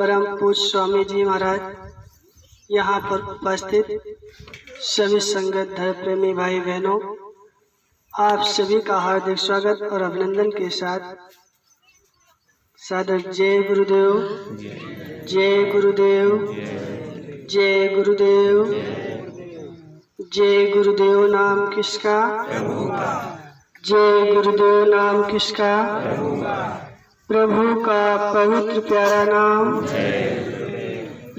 परम पूज्य स्वामी जी महाराज, यहाँ पर उपस्थित सभी संगत धर्म प्रेमी भाई बहनों, आप सभी का हार्दिक स्वागत और अभिनंदन के साथ सादर जय गुरुदेव, जय गुरुदेव, जय गुरुदेव। जय गुरुदेव नाम किसका? प्रभु का। जय गुरुदेव नाम किसका? प्रभु का। प्रभु का पवित्र प्यारा नाम।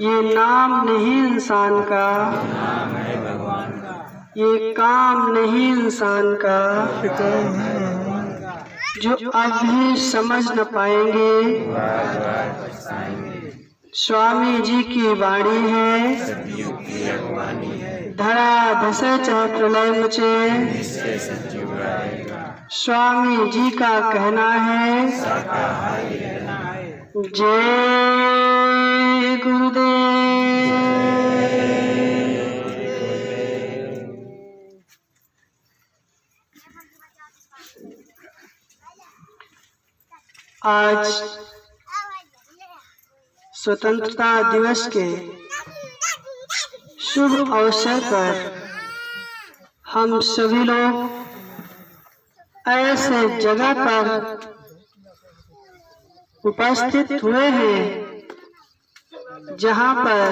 ये नाम नहीं इंसान का, नाम है भगवान का। ये काम नहीं इंसान का, जो अभी समझ न पाएंगे, स्वामी जी की वाणी है। धरा धसे चाहे प्रलय मचे, स्वामी जी का कहना है जय गुरुदेव। आज स्वतंत्रता दिवस के शुभ अवसर पर हम सभी लोग ऐसे जगह पर उपस्थित हुए हैं जहां पर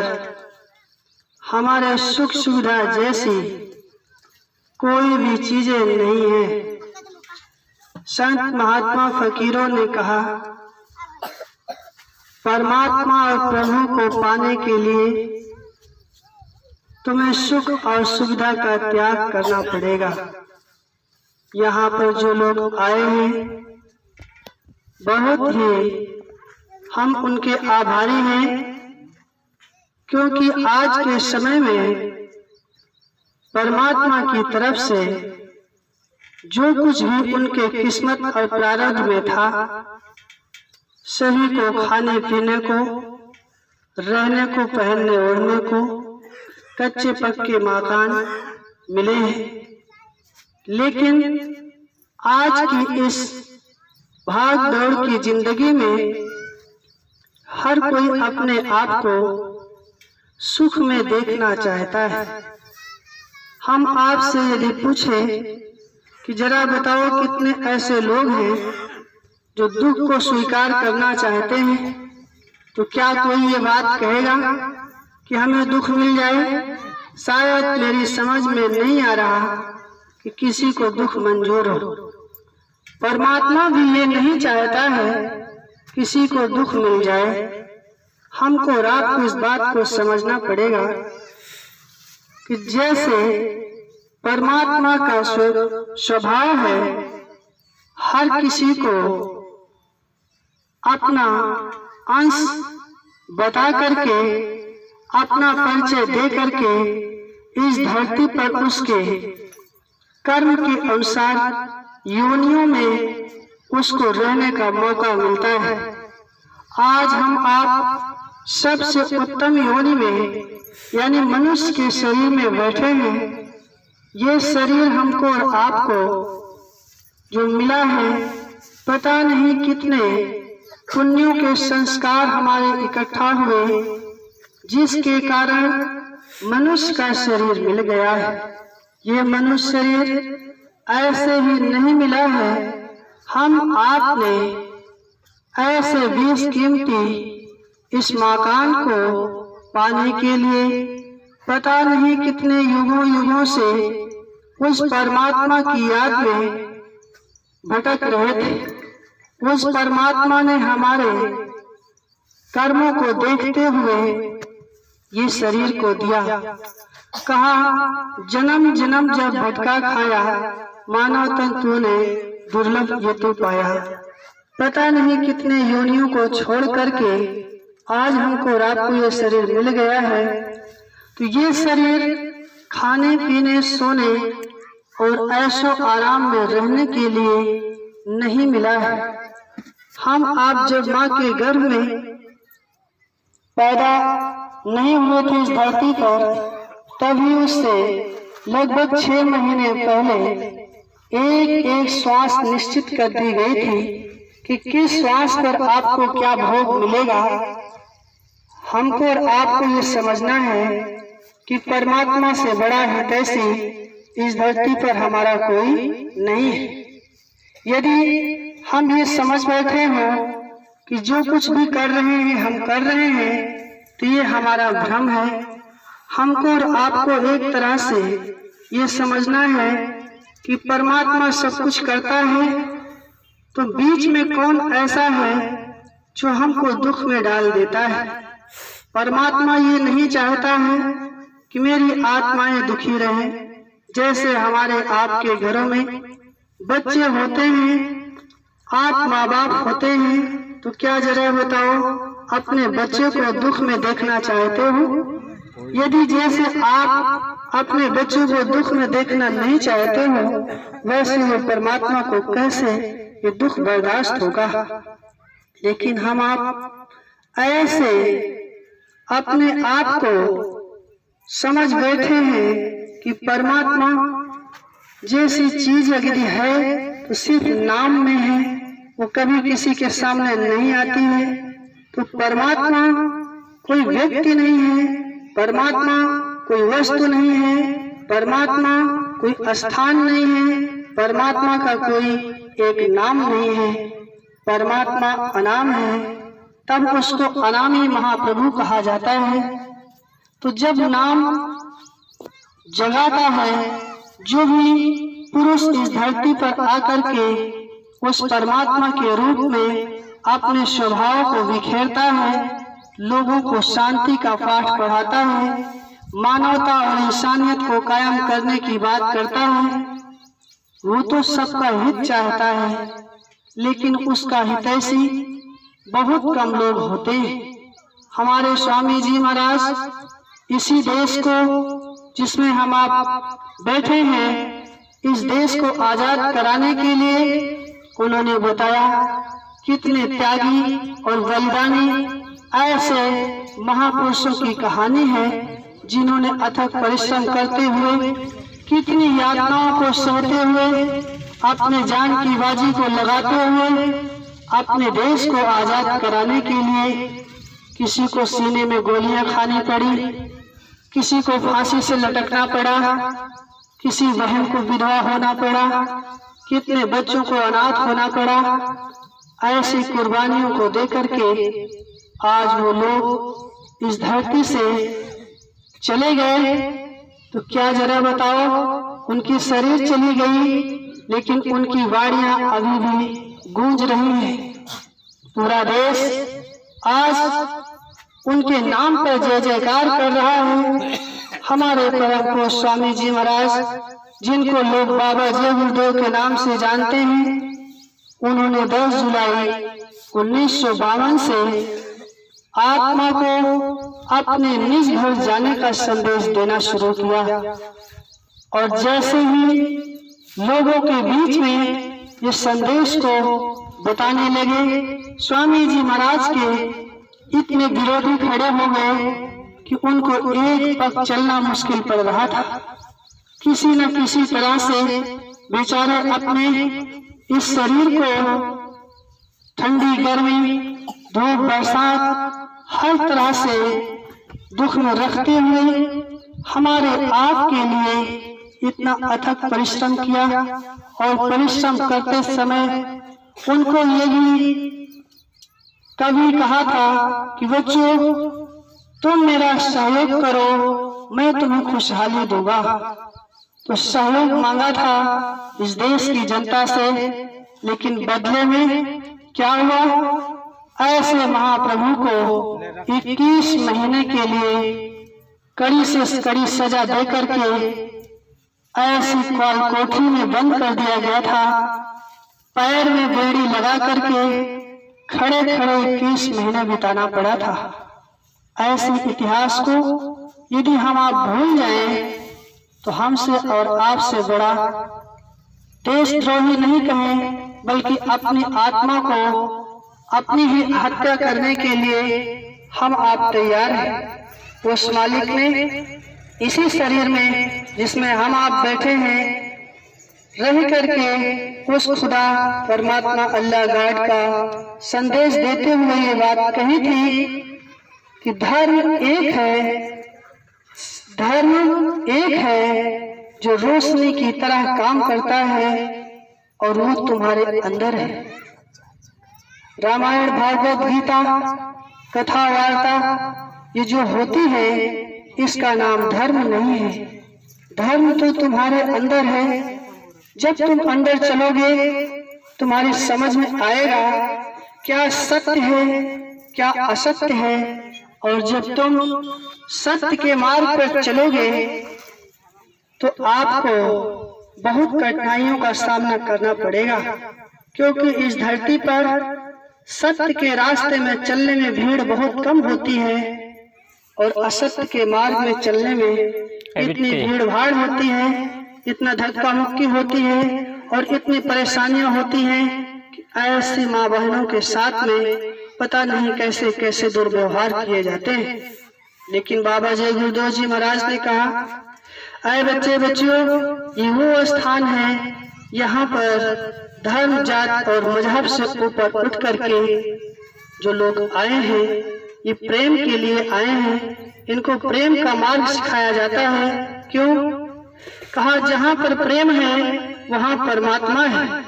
हमारे सुख सुविधा जैसी कोई भी चीजें नहीं है। संत महात्मा फकीरों ने कहा, परमात्मा और प्रभु को पाने के लिए तुम्हें सुख और सुविधा का त्याग करना पड़ेगा। यहाँ पर जो लोग आए हैं, बहुत ही हम उनके आभारी हैं, क्योंकि आज के समय में परमात्मा की तरफ से जो कुछ भी उनके किस्मत और प्रारब्ध में था, सभी को खाने पीने को, रहने को, पहनने ओढ़ने को, कच्चे पक्के मकान मिले हैं। लेकिन आज की इस भाग दौड़ की जिंदगी में हर कोई अपने आप को सुख में देखना चाहता है। हम आपसे यदि पूछें कि जरा बताओ कितने ऐसे लोग हैं जो दुख को स्वीकार करना चाहते हैं, तो क्या कोई ये बात कहेगा कि हमें दुख मिल जाए? शायद मेरी समझ में नहीं आ रहा कि किसी को दुख मंजूर हो। परमात्मा भी ये नहीं चाहता है किसी को दुख मिल जाए। हमको और आपको इस बात को समझना पड़ेगा कि जैसे परमात्मा का स्वभाव है, हर किसी को अपना अंश बता करके, अपना परिचय दे करके इस धरती पर उसके कर्म के अनुसार योनियों में उसको रहने का मौका मिलता है। आज हम आप सबसे उत्तम योनि में यानी मनुष्य के शरीर में बैठे हैं। ये शरीर हमको और आपको जो मिला है, पता नहीं कितने पुण्यों के संस्कार हमारे इकट्ठा हुए, जिसके कारण मनुष्य का शरीर मिल गया है। ये मनुष्य शरीर ऐसे ही नहीं मिला है। हम आपने ऐसे बेशकीमती इस मकान को पाने के लिए पता नहीं कितने युगों युगों से उस परमात्मा की याद में भटक रहे थे। उस परमात्मा ने हमारे कर्मों को देखते हुए ये शरीर को दिया। कहा, जन्म जन्म जब भटका खाया, मानव तन तूने दुर्लभ ये तो पाया। पता नहीं कितने योनियों को छोड़ करके आज हमको और आपको ये शरीर मिल गया है। तो ये शरीर खाने पीने, सोने और ऐशो आराम में रहने के लिए नहीं मिला है। हम आप जब माँ के गर्भ में पैदा नहीं हुए थे इस धरती पर, तभी उससे लगभग 6 महीने पहले एक एक श्वास निश्चित कर दी गई थी कि किस श्वास पर आपको क्या भोग मिलेगा। हमको और आपको ये समझना है कि परमात्मा से बड़ा हितैषी इस धरती पर हमारा कोई नहीं है। यदि हम ये समझ बैठे हों कि जो कुछ भी कर रहे हैं हम कर रहे हैं, तो ये हमारा भ्रम है। हमको और आपको एक तरह से ये समझना है कि परमात्मा सब कुछ करता है, तो बीच में कौन ऐसा है जो हमको दुख में डाल देता है। परमात्मा ये नहीं चाहता है कि मेरी आत्माएं दुखी रहें। जैसे हमारे आपके घरों में बच्चे होते हैं, आप माँ बाप होते हैं, तो क्या जरा बताओ अपने बच्चे को दुख में देखना चाहते हो? यदि जैसे आप अपने बच्चों को दुख में देखना नहीं चाहते हो, वैसे वो परमात्मा को कैसे ये दुख बर्दाश्त होगा। लेकिन हम आप ऐसे अपने आप को समझ बैठे हैं कि परमात्मा जैसी चीज यदि है तो सिर्फ नाम में है, वो कभी किसी के सामने नहीं आती है। तो परमात्मा कोई व्यक्ति नहीं है, परमात्मा कोई वस्तु नहीं है, परमात्मा कोई स्थान नहीं है, परमात्मा का कोई एक नाम नहीं है, परमात्मा अनाम है। तब उसको अनामी महाप्रभु कहा जाता है। तो जब नाम जगाता है, जो भी पुरुष इस धरती पर आकर के उस परमात्मा के रूप में अपने स्वभाव को बिखेरता है, लोगों को शांति का पाठ पढ़ाता है, मानवता और इंसानियत को कायम करने की बात करता है, वो तो सबका हित चाहता है, लेकिन उसका हितैषी बहुत कम लोग होते हैं। हमारे स्वामी जी महाराज इसी देश को, जिसमें हम आप बैठे हैं, इस देश को आजाद कराने के लिए उन्होंने बताया कितने त्यागी और बलिदानी ऐसे महापुरुषों की कहानी है, जिन्होंने अथक परिश्रम करते हुए, कितनी यातनाओं को सहते हुए, अपने जान की बाजी को लगाते हुए अपने देश को आजाद कराने के लिए किसी को सीने में गोलियां खानी पड़ी, किसी को फांसी से लटकना पड़ा, किसी बहन को विधवा होना पड़ा, कितने बच्चों को अनाथ होना पड़ा। ऐसी कुर्बानियों को देकर के आज वो लोग इस धरती से चले गए। तो क्या जरा बताओ, उनकी शरीर चली गई, लेकिन उनकी वाणियां अभी भी गूंज रही है। पूरा देश आज उनके नाम पर जय जयकार कर रहा है। हमारे परम पूज्य स्वामी जी महाराज, जिनको लोग बाबा जय गुरुदेव के नाम से जानते हैं, उन्होंने 10 जुलाई 1952 से आत्मा को अपने निज घर जाने का संदेश देना शुरू किया। और जैसे ही लोगों के बीच में ये संदेश को बताने लगे, स्वामी जी महाराज के इतने विरोधी खड़े हो गए कि उनको एक पग चलना मुश्किल पड़ रहा था। किसी न किसी तरह से बेचारे अपने इस शरीर को ठंडी गर्मी धूप बरसात हर तरह से दुख में रखते हुए हमारे आप के लिए इतना अथक परिश्रम किया। और परिश्रम करते समय उनको ये भी कभी कहा था कि बच्चों, तुम मेरा सहयोग करो, मैं तुम्हें खुशहाली दूंगा। तो सहयोग मांगा था इस देश की जनता से, लेकिन बदले में क्या हुआ? ऐसे महाप्रभु को 21 महीने के लिए कड़ी से कड़ी सजा देकर के ऐसी कोठरी में बंद कर दिया गया था। पैर में बेड़ी लगा करके खड़े खड़े 21 महीने बिताना पड़ा था। ऐसे इतिहास को यदि हम आप भूल जाएं, तो हमसे और आपसे बड़ा देशद्रोही नहीं कहें, बल्कि अपनी आत्मा को अपनी ही हत्या करने के लिए हम आप तैयार हैं। उस मालिक ने इसी शरीर में जिसमें हम आप बैठे हैं रह करके उस खुदा परमात्मा अल्लाह गॉड का संदेश देते हुए ये बात कही थी कि धर्म एक है जो रोशनी की तरह काम करता है और वो तुम्हारे अंदर है। रामायण, भागवत गीता, कथा, वार्ता ये जो होती है इसका नाम धर्म नहीं है। धर्म तो तुम्हारे अंदर है। जब तुम अंदर चलोगे तुम्हारी समझ में आएगा क्या सत्य है क्या असत्य है। और जब तुम सत्य के मार्ग पर चलोगे तो आपको बहुत कठिनाइयों का सामना करना पड़ेगा, क्योंकि इस धरती पर सत्य के रास्ते में चलने में भीड़ बहुत कम होती है और असत्य के मार्ग में चलने में इतनी भीड़ भाड़ होती है, इतना धक्का मुक्की होती है और इतनी परेशानियां होती हैं कि ऐसी माँ बहनों के साथ में पता नहीं कैसे कैसे दुर्व्यवहार किए जाते हैं। लेकिन बाबा जय गुरुदेव जी महाराज ने कहा, अरे बच्चे बच्चियों, ये वो स्थान है यहाँ पर धर्म, जात और मजहब से ऊपर उठ करके जो लोग आए हैं ये प्रेम के लिए आए हैं। इनको प्रेम का मार्ग सिखाया जाता है। क्यों? कहा जहाँ पर प्रेम है वहाँ परमात्मा है,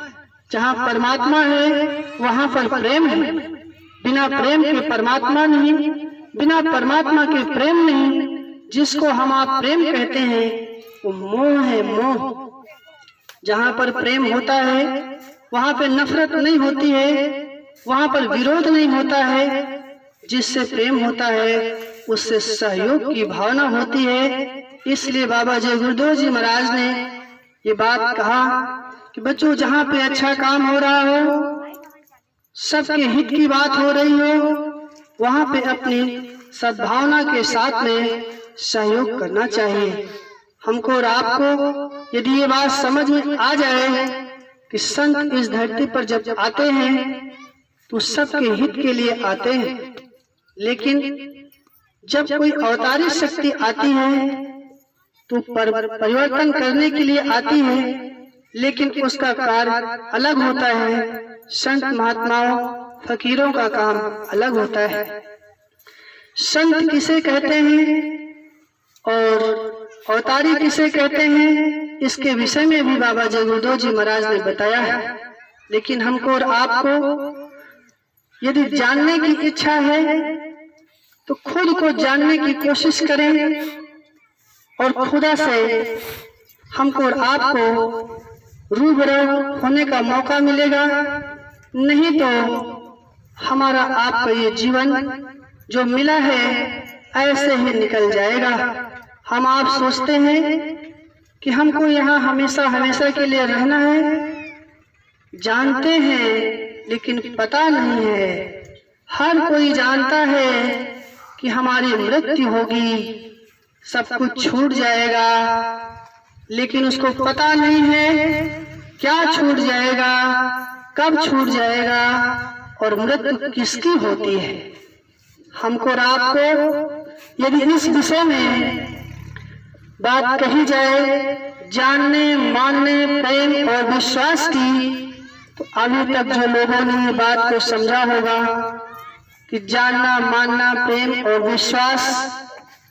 जहाँ परमात्मा है वहाँ पर प्रेम है। बिना प्रेम के परमात्मा नहीं, बिना परमात्मा के प्रेम नहीं। जिसको हम आप प्रेम कहते हैं वो मोह है, मोह। जहाँ पर प्रेम होता है वहाँ पे नफरत नहीं होती है, वहाँ पर विरोध नहीं होता है। जिससे प्रेम होता है उससे सहयोग की भावना होती है। इसलिए बाबा जय गुरुदेव जी महाराज ने ये बात कहा कि बच्चों, जहाँ पे अच्छा काम हो रहा हो, सबके हित की बात हो रही हो, वहाँ पे अपनी सद्भावना के साथ में सहयोग करना चाहिए। हमको और आपको यदि ये बात समझ में आ जाए कि संत इस धरती पर जब आते हैं तो सबके हित के लिए आते हैं, लेकिन जब कोई अवतारी शक्ति आती है तो परिवर्तन करने के लिए आती है, लेकिन उसका कार्य अलग होता है। संत महात्माओं फकीरों का काम अलग होता है। संत किसे कहते हैं और अवतारी किसे कहते हैं, इसके विषय में भी बाबा जय गुरुदेव जी महाराज ने बताया है। लेकिन हमको और आपको यदि जानने की इच्छा है तो खुद को जानने की कोशिश करें और खुदा से हमको और आपको रूबरू होने का मौका मिलेगा। नहीं तो हमारा आपका ये जीवन जो मिला है ऐसे ही निकल जाएगा। हम आप सोचते हैं कि हमको यहाँ हमेशा हमेशा के लिए रहना है, जानते हैं लेकिन पता नहीं है। हर कोई जानता है कि हमारी मृत्यु होगी, सब कुछ छूट जाएगा, लेकिन उसको पता नहीं है क्या छूट जाएगा, कब छूट जाएगा और मृत्यु किसकी होती है। हमको और आपको यदि इस विषय में बात कही जाए, जानने, मानने, प्रेम और विश्वास की, तो अभी तक जो लोगों ने ये बात को समझा होगा कि जानना, मानना, प्रेम और विश्वास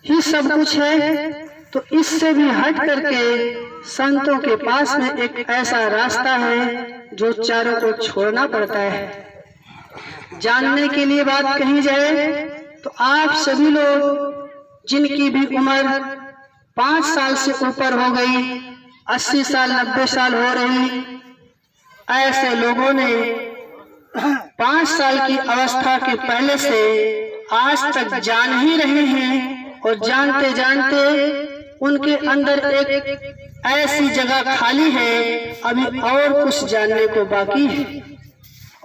ही सब कुछ है, तो इससे भी हट करके संतों के पास में एक ऐसा रास्ता है जो चारों को छोड़ना पड़ता है। जानने के लिए बात कही जाए तो आप सभी लोग जिनकी भी उम्र 5 साल से ऊपर हो गई, 80 साल 90 साल हो रही, ऐसे लोगों ने 5 साल की अवस्था के पहले से आज तक जान ही रहे हैं और जानते जानते उनके अंदर एक ऐसी जगह खाली है, अभी और कुछ जानने को बाकी है।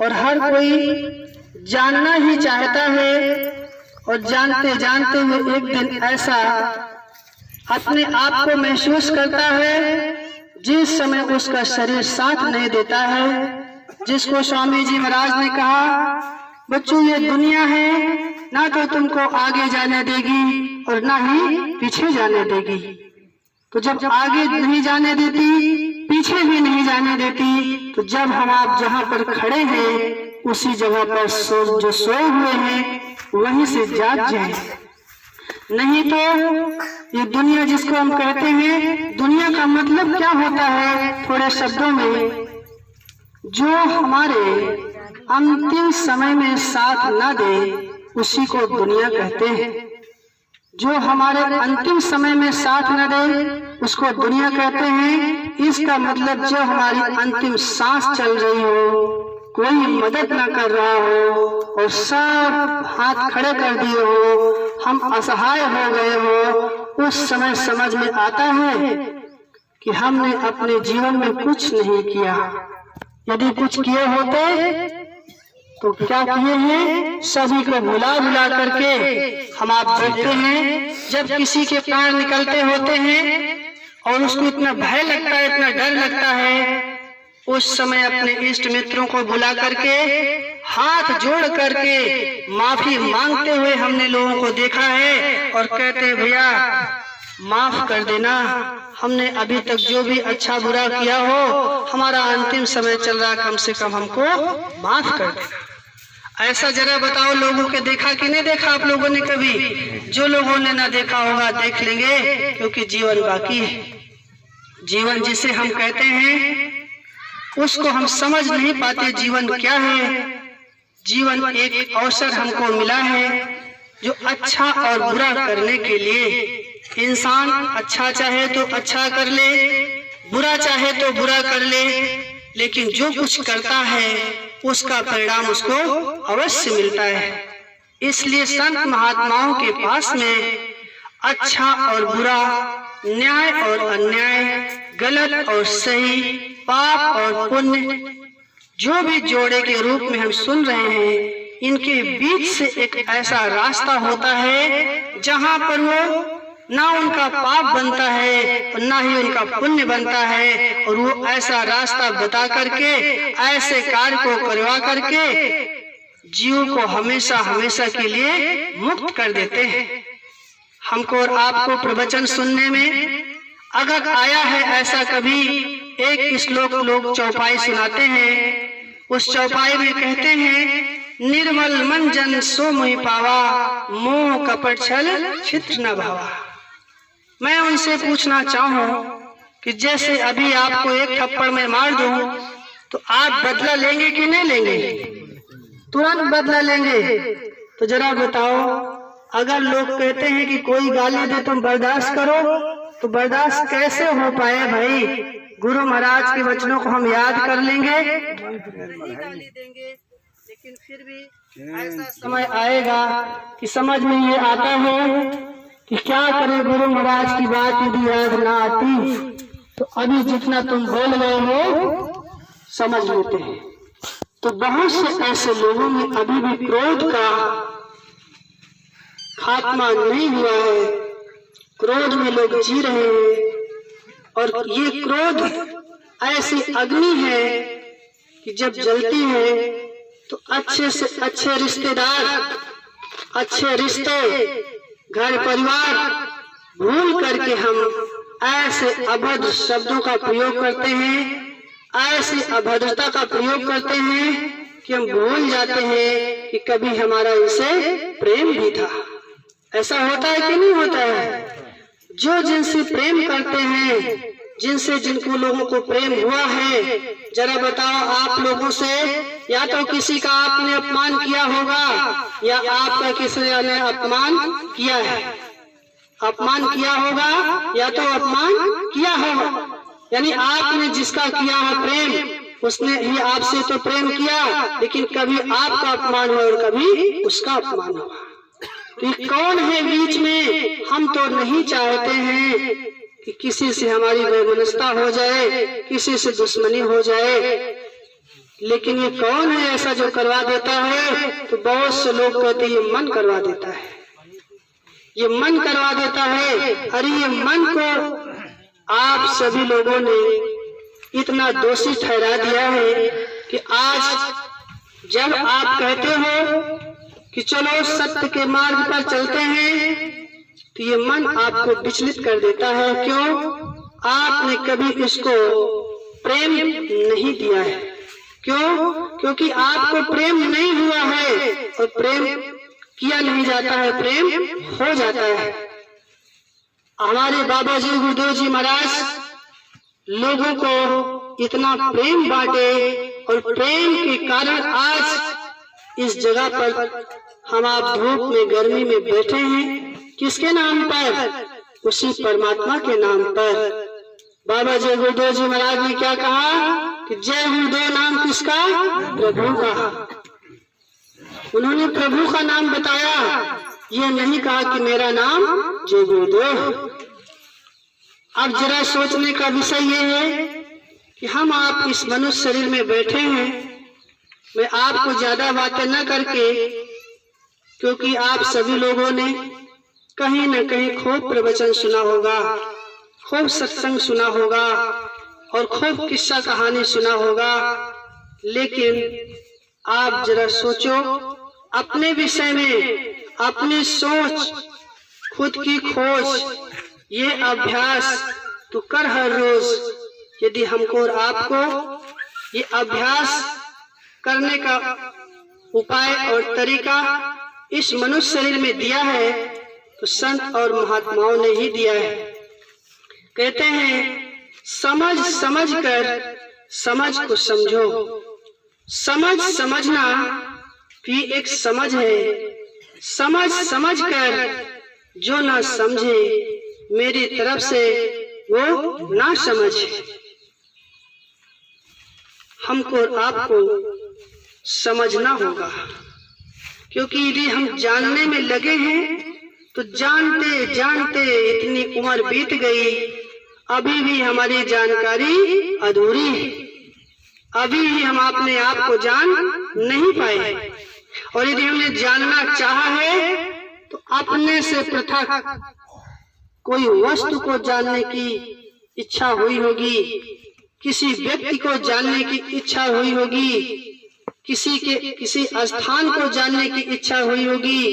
और हर कोई जानना ही चाहता है और जानते जानते हुए एक दिन ऐसा अपने आप को महसूस करता है जिस समय उसका शरीर साथ नहीं देता है। जिसको स्वामी जी महाराज ने कहा, बच्चों ये दुनिया है, ना तो तुमको आगे जाने देगी और ना ही पीछे जाने देगी। तो जब आगे नहीं जाने देती, पीछे भी नहीं जाने देती, तो जब हम आप जहाँ पर खड़े हैं उसी जगह पर जो सोए हुए हैं वहीं से जाग जाए। नहीं तो ये दुनिया जिसको हम कहते हैं, दुनिया का मतलब क्या होता है थोड़े शब्दों में, जो हमारे अंतिम समय में साथ न दे उसी को दुनिया कहते हैं। जो हमारे अंतिम समय में साथ न दे उसको दुनिया कहते हैं। इसका मतलब जो हमारी अंतिम सांस चल रही हो, कोई मदद न कर रहा हो और सब हाथ खड़े कर दिए हो, हम असहाय हो गए हो, उस समय समझ में आता है कि हमने अपने जीवन में कुछ नहीं किया। यदि कुछ किए होते तो क्या किए हैं, सभी को बुला करके हम आप देखते हैं जब किसी के प्राण निकलते होते हैं और उसको इतना भय लगता है, इतना डर लगता है, उस समय अपने इष्ट मित्रों को बुला करके हाथ जोड़ करके माफी मांगते हुए हमने लोगों को देखा है और कहते हैं भैया माफ कर देना, हमने अभी तक जो भी अच्छा बुरा किया हो, हमारा अंतिम समय चल रहा, कम से कम हमको माफ कर देना। ऐसा जरा बताओ, लोगों के देखा कि नहीं देखा आप लोगों ने कभी? जो लोगों ने ना देखा होगा देख लेंगे, क्योंकि जीवन बाकी है। जीवन जिसे हम कहते हैं उसको हम समझ नहीं पाते जीवन क्या है। जीवन एक अवसर हमको मिला है जो अच्छा और बुरा करने के लिए। इंसान अच्छा चाहे तो अच्छा कर ले, बुरा चाहे तो बुरा कर ले, लेकिन जो कुछ करता है उसका परिणाम उसको अवश्य मिलता है। इसलिए संत महात्माओं के पास में अच्छा और बुरा, न्याय और अन्याय, गलत और सही, पाप और पुण्य, जो भी जोड़े के रूप में हम सुन रहे हैं, इनके बीच से एक ऐसा रास्ता होता है जहां पर वो ना उनका पाप बनता है और ना ही उनका पुण्य बनता है, और वो ऐसा रास्ता बता करके ऐसे कार्य को करवा करके जीव को हमेशा हमेशा के लिए मुक्त कर देते हैं। हमको और आपको प्रवचन सुनने में अगर आया है ऐसा कभी, एक श्लोक लोग चौपाई सुनाते हैं, उस चौपाई में कहते हैं निर्मल मन जन सो मोहि पावा, मोह कपट छल छित्र न भावा। मैं उनसे पूछना चाहूं कि जैसे अभी आपको एक थप्पड़ में मार दूं तो आप बदला लेंगे कि नहीं लेंगे? तुरंत बदला लेंगे। तो जरा बताओ, अगर लोग कहते हैं कि कोई गाली दे तुम बर्दाश्त करो, तो बर्दाश्त कैसे हो पाए भाई? गुरु महाराज के वचनों को हम याद कर लेंगे, गाली देंगे, लेकिन फिर भी ऐसा समय आएगा कि समझ में ये आता है कि क्या करें, गुरु महाराज की बात यदि याद ना आती तो अभी जितना तुम बोल रहे हो समझ लेते हैं। तो बहुत से ऐसे लोगों में अभी भी क्रोध का खात्मा नहीं हुआ है, क्रोध में लोग जी रहे हैं, और ये क्रोध ऐसी अग्नि है कि जब जलती है तो अच्छे से अच्छे रिश्तेदार, अच्छे रिश्ते, घर परिवार भूल करके हम ऐसे अभद्र शब्दों का प्रयोग करते हैं, ऐसी अभद्रता का प्रयोग करते हैं कि हम भूल जाते हैं कि कभी हमारा इनसे प्रेम भी था। ऐसा होता है कि नहीं होता है? जो जिनसे प्रेम करते हैं, जिनसे जिनको लोगों को प्रेम हुआ है, जरा बताओ आप लोगों से या तो किसी का आपने अपमान किया होगा या आपका किसी ने अपमान किया है। अपमान किया होगा या तो अपमान किया होगा, यानी आपने जिसका किया है प्रेम उसने ही आपसे तो प्रेम किया, लेकिन कभी आपका अपमान हुआ और कभी उसका अपमान हुआ। तो कौन है बीच में? हम तो नहीं चाहते हैं कि किसी से हमारी वैमनस्यता हो जाए, किसी से दुश्मनी हो जाए, लेकिन ये कौन है ऐसा जो करवा देता है? तो बहुत से लोग कहते हैं ये मन करवा देता है, ये मन करवा देता है। अरे ये मन को आप सभी लोगों ने इतना दोषी ठहरा दिया है कि आज जब आप कहते हो कि चलो सत्य के मार्ग पर चलते हैं, तो ये मन आपको विचलित कर देता है। क्यों? आपने कभी इसको प्रेम नहीं दिया है, क्यों? क्योंकि आपको प्रेम नहीं हुआ है, और प्रेम किया नहीं जाता है, प्रेम हो जाता है। हमारे बाबा जी गुरुदेव जी महाराज लोगों को इतना प्रेम बांटे, और प्रेम के कारण आज इस जगह पर हम आप धूप में गर्मी में बैठे हैं। किसके नाम पर? उसी परमात्मा के नाम पर। बाबा जी गुरुदेव जी महाराज ने क्या कहा कि जय गुरुदेव नाम किसका? प्रभु का। उन्होंने प्रभु का नाम बताया, ये नहीं कहा कि मेरा नाम जय गुरुदेव। अब जरा सोचने का विषय ये है कि हम आप इस मनुष्य शरीर में बैठे हैं। मैं आपको ज्यादा बातें न करके, क्योंकि आप सभी लोगों ने कहीं न कहीं खूब प्रवचन सुना होगा, खूब सत्संग सुना होगा, और खूब किस्सा कहानी सुना होगा, लेकिन आप जरा सोचो अपने विषय में, अपनी सोच, खुद की खोज, ये अभ्यास तो कर हर रोज। यदि हमको और आपको ये अभ्यास करने का उपाय और तरीका इस मनुष्य शरीर में दिया है, तो संत और महात्माओं ने ही दिया है। कहते हैं समझ समझ कर समझ को समझो। समझ समझना भी एक समझ है। समझ समझ कर जो ना समझे, मेरी तरफ से वो ना समझे। हमको और आपको समझना होगा, क्योंकि यदि हम जानने में लगे हैं तो जानते जानते इतनी उम्र बीत गई, अभी भी हमारी जानकारी अधूरी है। अभी भी हम अपने आप को जान नहीं पाए। और यदि हमने जानना चाहा है तो अपने से पृथक कोई वस्तु को जानने की इच्छा हुई होगी, किसी व्यक्ति को जानने की इच्छा हुई होगी, किसी स्थान को जानने की इच्छा हुई होगी,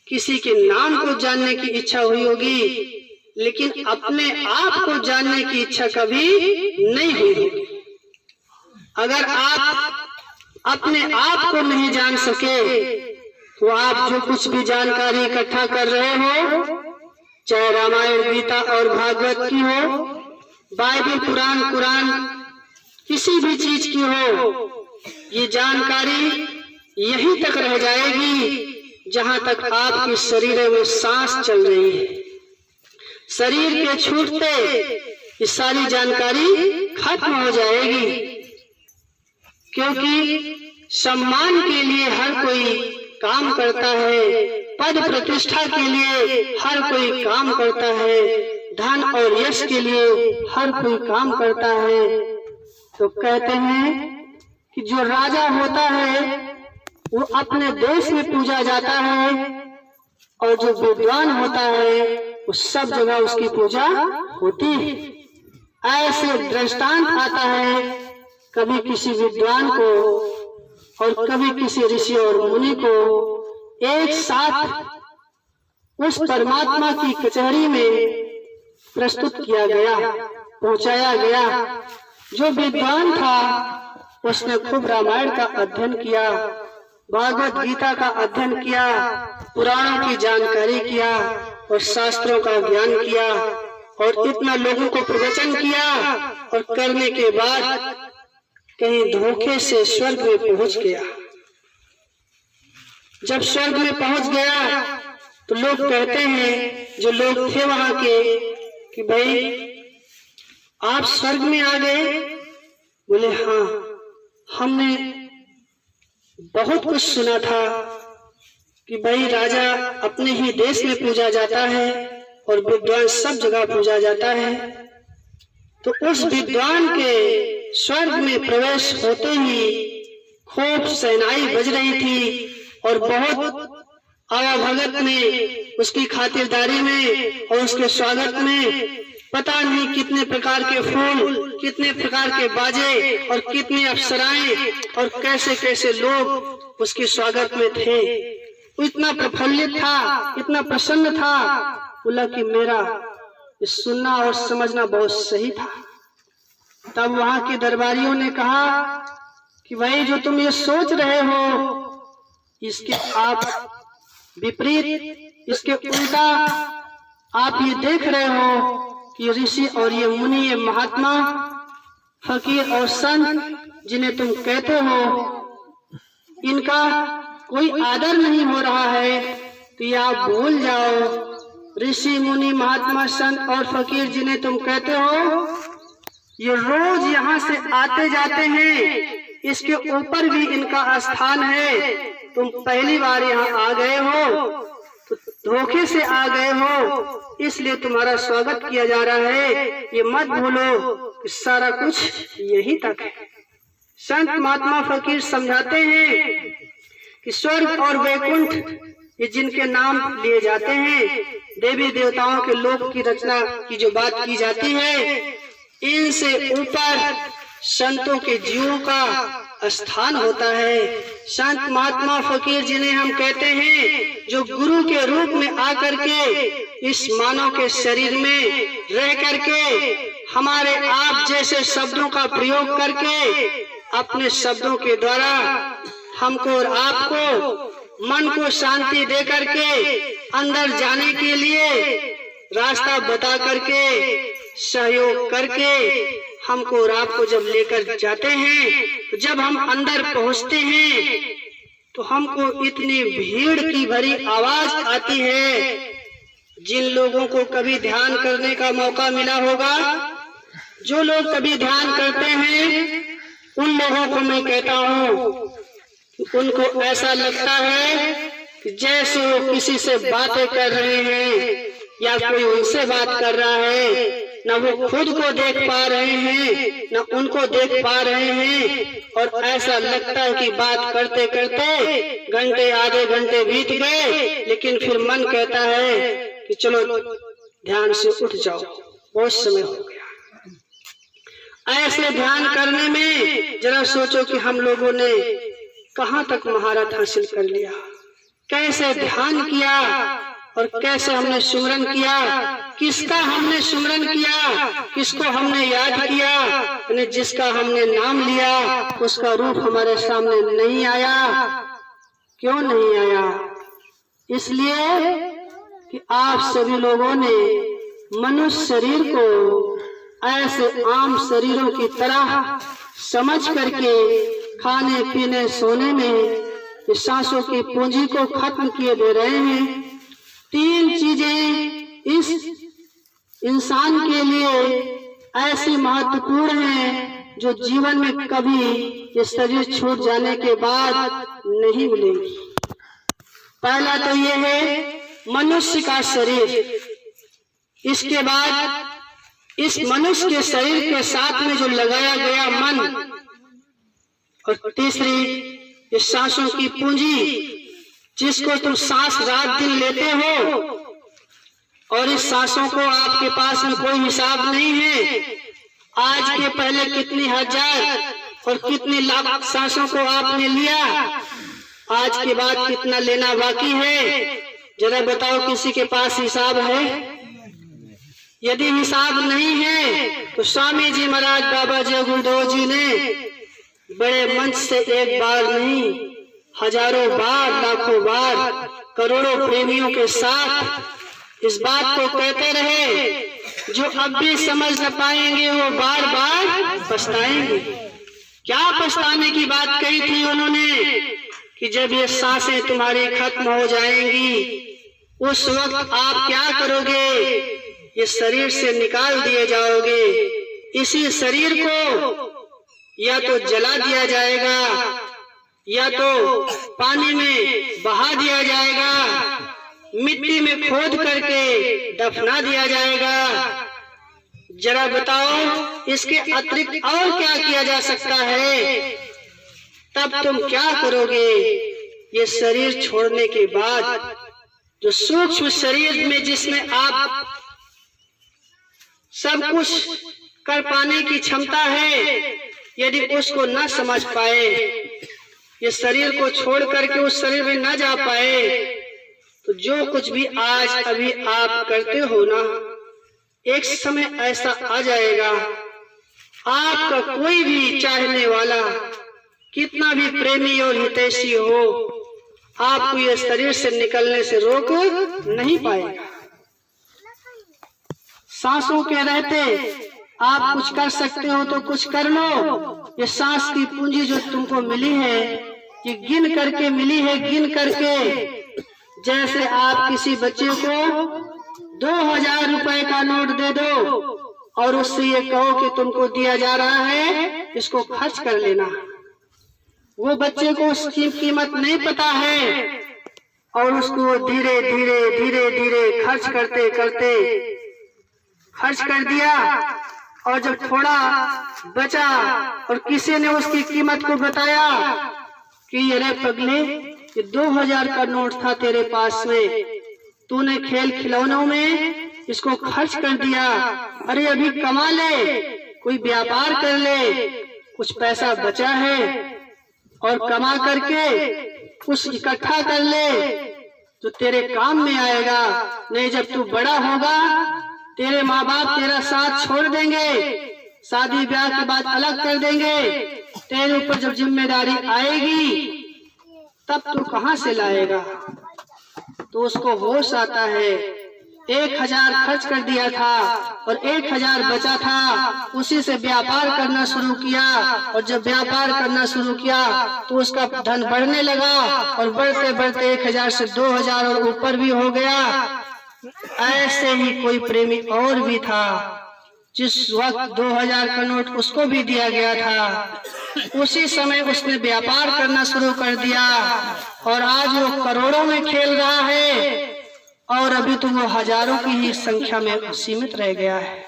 किसी के नाम को जानने की इच्छा हुई होगी, लेकिन अपने आप को जानने की इच्छा कभी नहीं हुई होगी। अगर आप अपने आप को नहीं जान सके तो आप जो कुछ भी जानकारी इकट्ठा कर रहे हो, चाहे रामायण गीता और भागवत की हो, बाइबल पुराण कुरान किसी भी चीज की हो, ये जानकारी यहीं तक रह जाएगी जहां तक आपके शरीर में सांस चल रही है। शरीर के छूटते ये सारी जानकारी खत्म हो जाएगी, क्योंकि सम्मान के लिए हर कोई काम करता है, पद प्रतिष्ठा के लिए हर कोई काम करता है, धन और यश के लिए हर कोई काम करता है। तो कहते हैं कि जो राजा होता है वो अपने देश में पूजा जाता है, और जो विद्वान होता है वो सब जगह उसकी पूजा होती है। ऐसे दृष्टांत आता है, कभी किसी विद्वान को और कभी किसी ऋषि और मुनि को एक साथ उस परमात्मा की कचहरी में प्रस्तुत किया गया, पहुंचाया गया। जो विद्वान था उसने खूब रामायण का अध्ययन किया, भागवत गीता का अध्ययन किया, पुराणों की जानकारी किया और शास्त्रों का ज्ञान किया, और इतना लोगों को प्रवचन किया, और करने के बाद कहीं धोखे से स्वर्ग में पहुंच गया। जब स्वर्ग में पहुंच गया तो लोग कहते हैं, जो लोग थे वहां के, कि भाई आप स्वर्ग में आ गए? बोले हाँ, हमने बहुत कुछ सुना था कि भाई राजा अपने ही देश में पूजा जाता है और विद्वान सब जगह पूजा जाता है। तो उस विद्वान के स्वर्ग में प्रवेश होते ही खूब शहनाई बज रही थी, और बहुत आवाभगत में, उसकी खातिरदारी में और उसके स्वागत में पता नहीं कितने प्रकार के फूल, कितने प्रकार के बाजे और कितनी अप्सराएं और कैसे कैसे लोग उसके स्वागत में थे। वो इतना प्रफुल्लित था, इतना प्रसन्न था, बोला कि मेरा ये सुनना और समझना बहुत सही था। तब वहां के दरबारियों ने कहा कि कि भाई जो तुम ये सोच रहे हो इसके आप विपरीत, इसके उल्टा आप ये देख रहे हो कि ऋषि और ये मुनि, ये महात्मा, फकीर और संत जिन्हें तुम कहते हो, इनका कोई आदर नहीं हो रहा है। तो ये आप भूल जाओ, ऋषि मुनि महात्मा संत और फकीर जिन्हें तुम कहते हो, ये रोज यहाँ से आते जाते हैं, इसके ऊपर भी इनका स्थान है। तुम पहली बार यहाँ आ गए हो तो धोखे से आ गए हो, इसलिए तुम्हारा स्वागत किया जा रहा है। ये मत भूलो कि सारा कुछ यही तक है। संत महात्मा फकीर समझाते हैं कि स्वर्ग और वैकुंठ ये जिनके नाम लिए जाते हैं, देवी देवताओं के लोक की रचना की जो बात की जाती है, इनसे ऊपर संतों के जीवों का स्थान होता है। संत महात्मा फकीर जिन्हें हम कहते हैं, जो गुरु के रूप में आकर के इस मानव के शरीर में रह करके हमारे आप जैसे शब्दों का प्रयोग करके अपने शब्दों के द्वारा हमको और आपको मन को शांति दे करके अंदर जाने के लिए रास्ता बता करके सहयोग करके हमको और आपको जब लेकर जाते हैं, तो जब हम अंदर पहुंचते हैं तो हमको इतनी भीड़ की भरी आवाज आती है। जिन लोगों को कभी ध्यान करने का मौका मिला होगा, जो लोग कभी ध्यान करते हैं, उन लोगों को मैं कहता हूँ कि उनको ऐसा लगता है कि जैसे वो किसी से बातें कर रहे हैं या कोई उनसे बात कर रहा है। न वो खुद को देख पा रहे हैं, न उनको देख पा रहे हैं, और ऐसा लगता है कि बात करते करते घंटे आधे घंटे बीत गए, लेकिन फिर मन कहता है कि चलो ध्यान से उठ जाओ, बहुत समय हो गया। ऐसे ध्यान करने में जरा सोचो कि हम लोगों ने कहाँ तक महारत हासिल कर लिया, कैसे ध्यान किया और कैसे हमने सुमरन किया, किसका हमने सुमरन किया, किसको हमने याद किया, यानी जिसका हमने नाम लिया उसका रूप हमारे सामने नहीं आया। क्यों नहीं आया? इसलिए कि आप सभी लोगों ने मनुष्य शरीर को ऐसे आम शरीरों की तरह समझ करके खाने पीने सोने में सांसों की पूंजी को खत्म किए दे रहे हैं। तीन चीजें इस इंसान के लिए ऐसी महत्वपूर्ण हैं जो जीवन में कभी ये शरीर छूट जाने के बाद नहीं मिलेगी। पहला तो ये है मनुष्य का शरीर, इसके बाद इस मनुष्य के शरीर के साथ में जो लगाया गया मन, और तीसरी इस सांसों की पूंजी जिसको तुम सांस रात दिन लेते हो, और इस सांसों को आपके पास में कोई हिसाब नहीं है। आज के पहले कितनी हजार और कितनी लाख सांसों को आपने लिया, आज के बाद कितना लेना बाकी है, जरा बताओ किसी के पास हिसाब है? यदि हिसाब नहीं है तो स्वामी जी महाराज बाबा जय गुरुदेव जी ने बड़े मंच से एक बार नहीं, हजारों बार, लाखों बार, करोड़ों प्रेमियों के साथ इस बात को कहते रहे, जो अब भी समझ न पाएंगे वो बार बार पछताएंगे। क्या पछताने की बात कही थी उन्होंने कि जब ये सांसें तुम्हारी खत्म हो जाएंगी उस वक्त आप क्या करोगे? ये शरीर से निकाल दिए जाओगे। इसी शरीर को या तो जला दिया जाएगा या तो पानी में बहा दिया जाएगा, मिट्टी में खोद करके दफना दिया जाएगा। जरा बताओ इसके अतिरिक्त और क्या किया जा सकता है? तब तुम क्या करोगे? ये शरीर छोड़ने के बाद जो सूक्ष्म शरीर में जिसमें आप सब कुछ कर पाने की क्षमता है, यदि उसको न समझ पाए, ये शरीर को छोड़ करके उस शरीर में न जा पाए, तो जो कुछ भी आज अभी आप करते हो ना, एक समय ऐसा आ जाएगा आपका कोई भी चाहने वाला कितना भी प्रेमी और हितैषी हो, आपको ये शरीर से निकलने से रोक नहीं पाएगा। सांसों के रहते आप कुछ कर सकते हो तो कुछ कर लो। ये सांस की पूंजी जो तुमको मिली है, ये गिन करके मिली है, गिन करके। जैसे आप किसी बच्चे को 2000 रुपए का नोट दे दो और उससे ये कहो कि तुमको दिया जा रहा है, इसको खर्च कर लेना। वो बच्चे को उसकी कीमत नहीं पता है और उसको धीरे धीरे धीरे धीरे खर्च करते करते खर्च कर दिया। और जब थोड़ा बचा और किसी ने उसकी कीमत को बताया कि अरे पगले, ये 2000 का नोट था तेरे पास में, तूने खेल खिलौनों में इसको खर्च कर दिया। अरे अभी कमा ले, कोई व्यापार कर ले, कुछ पैसा बचा है और कमा करके कुछ इकट्ठा कर ले तो तेरे काम में आएगा। नहीं, जब तू बड़ा होगा तेरे माँ बाप तेरा साथ छोड़ देंगे, शादी ब्याह के बाद अलग कर देंगे, तेरे ऊपर जब जिम्मेदारी आएगी तब तू कहाँ से लाएगा। तो उसको होश आता है, 1000 खर्च कर दिया था और 1000 बचा था, उसी से व्यापार करना शुरू किया। और जब व्यापार करना शुरू किया तो उसका धन बढ़ने लगा और बढ़ते बढ़ते 1000 से 2000 और ऊपर भी हो गया। ऐसे ही कोई प्रेमी और भी था, जिस वक्त 2000 का नोट उसको भी दिया गया था, उसी समय उसने व्यापार करना शुरू कर दिया और आज वो करोड़ों में खेल रहा है और अभी तो वो हजारों की ही संख्या में सीमित रह गया है।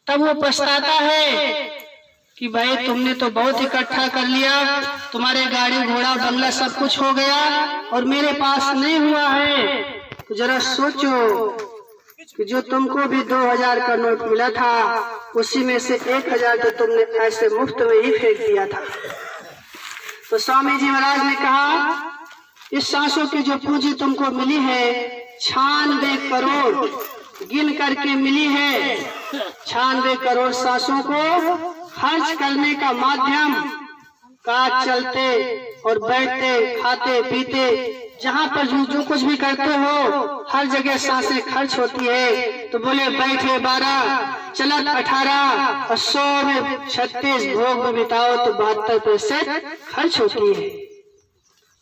तब वो पछताता है कि भाई तुमने तो बहुत इकट्ठा कर लिया, तुम्हारे गाड़ी घोड़ा बंगला सब कुछ हो गया और मेरे पास नहीं हुआ है। तो जरा सोचो कि जो तुमको भी 2000 का नोट मिला था, उसी में से 1000 तो तुमने ऐसे मुफ्त में ही फेंक दिया था। तो स्वामी जी महाराज ने कहा, इस सांसों की जो पूंजी तुमको मिली है 96 करोड़ गिन करके मिली है। 96 करोड़ सांसों को खर्च करने का माध्यम, काज चलते और बैठते खाते पीते जहाँ पर जो कुछ भी करते हो हर जगह सांसें खर्च होती है। तो बोले बैठे 12, चलत 18 और 100 में 36 भोग में बिताओ तो 72 पैसे खर्च होती है।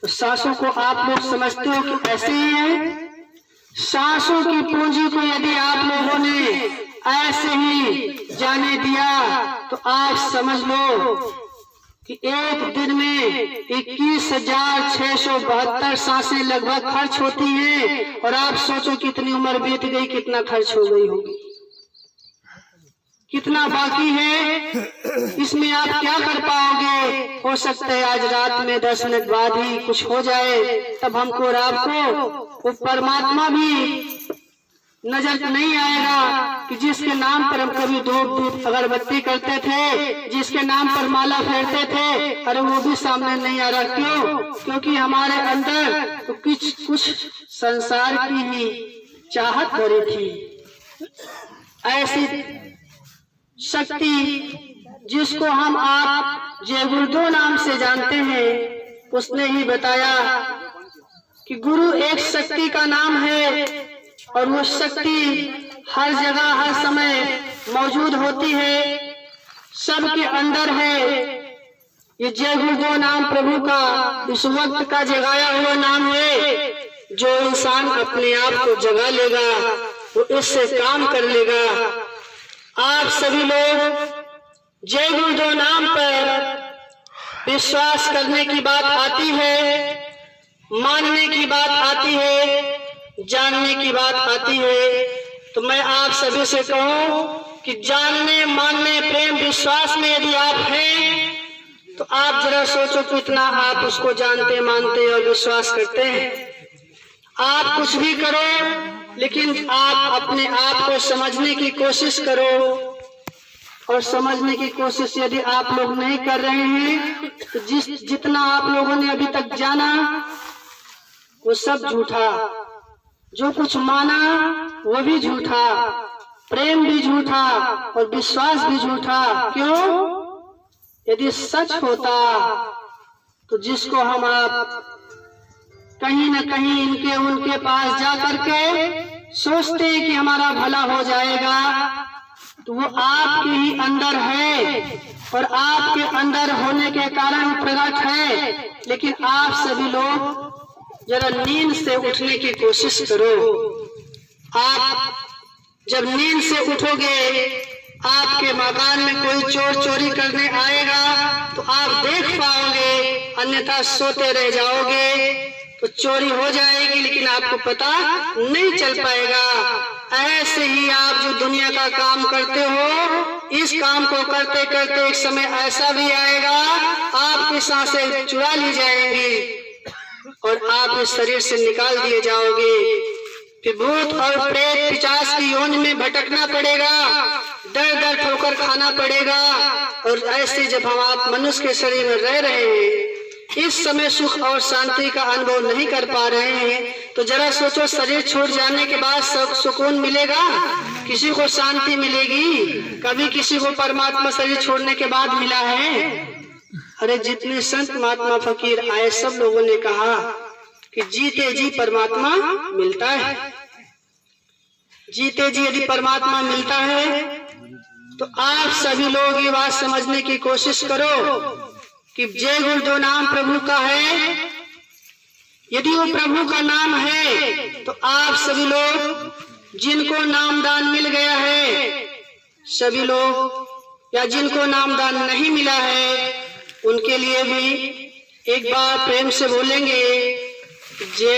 तो सांसों को आप लोग समझते हो कि ऐसे ही है। सांसों की पूंजी को यदि आप लोगों ने ऐसे ही जाने दिया तो आप समझ लो कि एक दिन में 21,672 सांसें लगभग खर्च होती हैं। और आप सोचो कितनी उम्र बीत गई, कितना खर्च हो गई होगी, कितना बाकी है, इसमें आप क्या कर पाओगे। हो सकता है आज रात में 10 मिनट बाद ही कुछ हो जाए, तब हमको और आपको वो परमात्मा भी नजर नहीं आएगा कि जिसके नाम पर हम कभी धूप अगरबत्ती करते थे, जिसके नाम पर माला फेरते थे, अरे वो भी सामने नहीं आ रहा। क्यों? क्योंकि हमारे अंदर तो कुछ संसार की ही चाहत भरी थी। ऐसी शक्ति जिसको हम आप जय गुरुदेव नाम से जानते हैं, उसने ही बताया कि गुरु एक शक्ति का नाम है और वो शक्ति हर जगह हर समय मौजूद होती है, सबके अंदर है। ये जय गुरुदेव नाम प्रभु का इस वक्त का जगाया हुआ नाम है। जो इंसान अपने आप को जगा लेगा वो इससे काम कर लेगा। आप सभी लोग जय गुरुदेव नाम पर विश्वास करने की बात आती है, मानने की बात आती है, जानने की बात आती है। तो मैं आप सभी से कहूं कि जानने मानने प्रेम विश्वास में यदि आप हैं तो आप जरा सोचो कितना आप उसको जानते मानते और विश्वास करते हैं। आप कुछ भी करो लेकिन आप अपने आप को समझने की कोशिश करो, और समझने की कोशिश यदि आप लोग नहीं कर रहे हैं तो जितना आप लोगों ने अभी तक जाना वो सब झूठा, जो कुछ माना वो भी झूठा, प्रेम भी झूठा और विश्वास भी झूठा। क्यों? यदि सच होता तो जिसको हम आप कहीं न कहीं इनके उनके पास जा करके सोचते हैं कि हमारा भला हो जाएगा, तो वो आपके ही अंदर है और आपके अंदर होने के कारण प्रकट है। लेकिन आप सभी लोग जरा नींद से उठने की कोशिश करो। आप जब नींद से उठोगे, आपके मकान में कोई चोर चोरी करने आएगा तो आप देख पाओगे, अन्यथा सोते रह जाओगे तो चोरी हो जाएगी लेकिन आपको पता नहीं चल पाएगा। ऐसे ही आप जो दुनिया का काम करते हो, इस काम को करते करते एक समय ऐसा भी आएगा आपकी सांसें चुरा ली जाएंगी और आप इस शरीर से निकाल दिए जाओगे। फिर भूत और प्रेत पिशाच की योनि में भटकना पड़ेगा, दर दर ठोकर खाना पड़ेगा। और ऐसे जब हम आप मनुष्य के शरीर में रह रहे हैं, इस समय सुख और शांति का अनुभव नहीं कर पा रहे हैं, तो जरा सोचो, शरीर छोड़ जाने के बाद सुकून मिलेगा? किसी को शांति मिलेगी? कभी किसी को परमात्मा शरीर छोड़ने के बाद मिला है? अरे जितने संत महात्मा फकीर आए, सब लोगों ने कहा कि जीते जी परमात्मा मिलता है। जीते जी यदि परमात्मा मिलता है तो आप सभी लोग ये बात समझने की कोशिश करो कि जय गुरु जो नाम प्रभु का है, यदि वो प्रभु का नाम है तो आप सभी लोग जिनको नामदान मिल गया है, सभी लोग या जिनको नामदान नहीं मिला है, उनके लिए भी एक बार प्रेम से बोलेंगे जय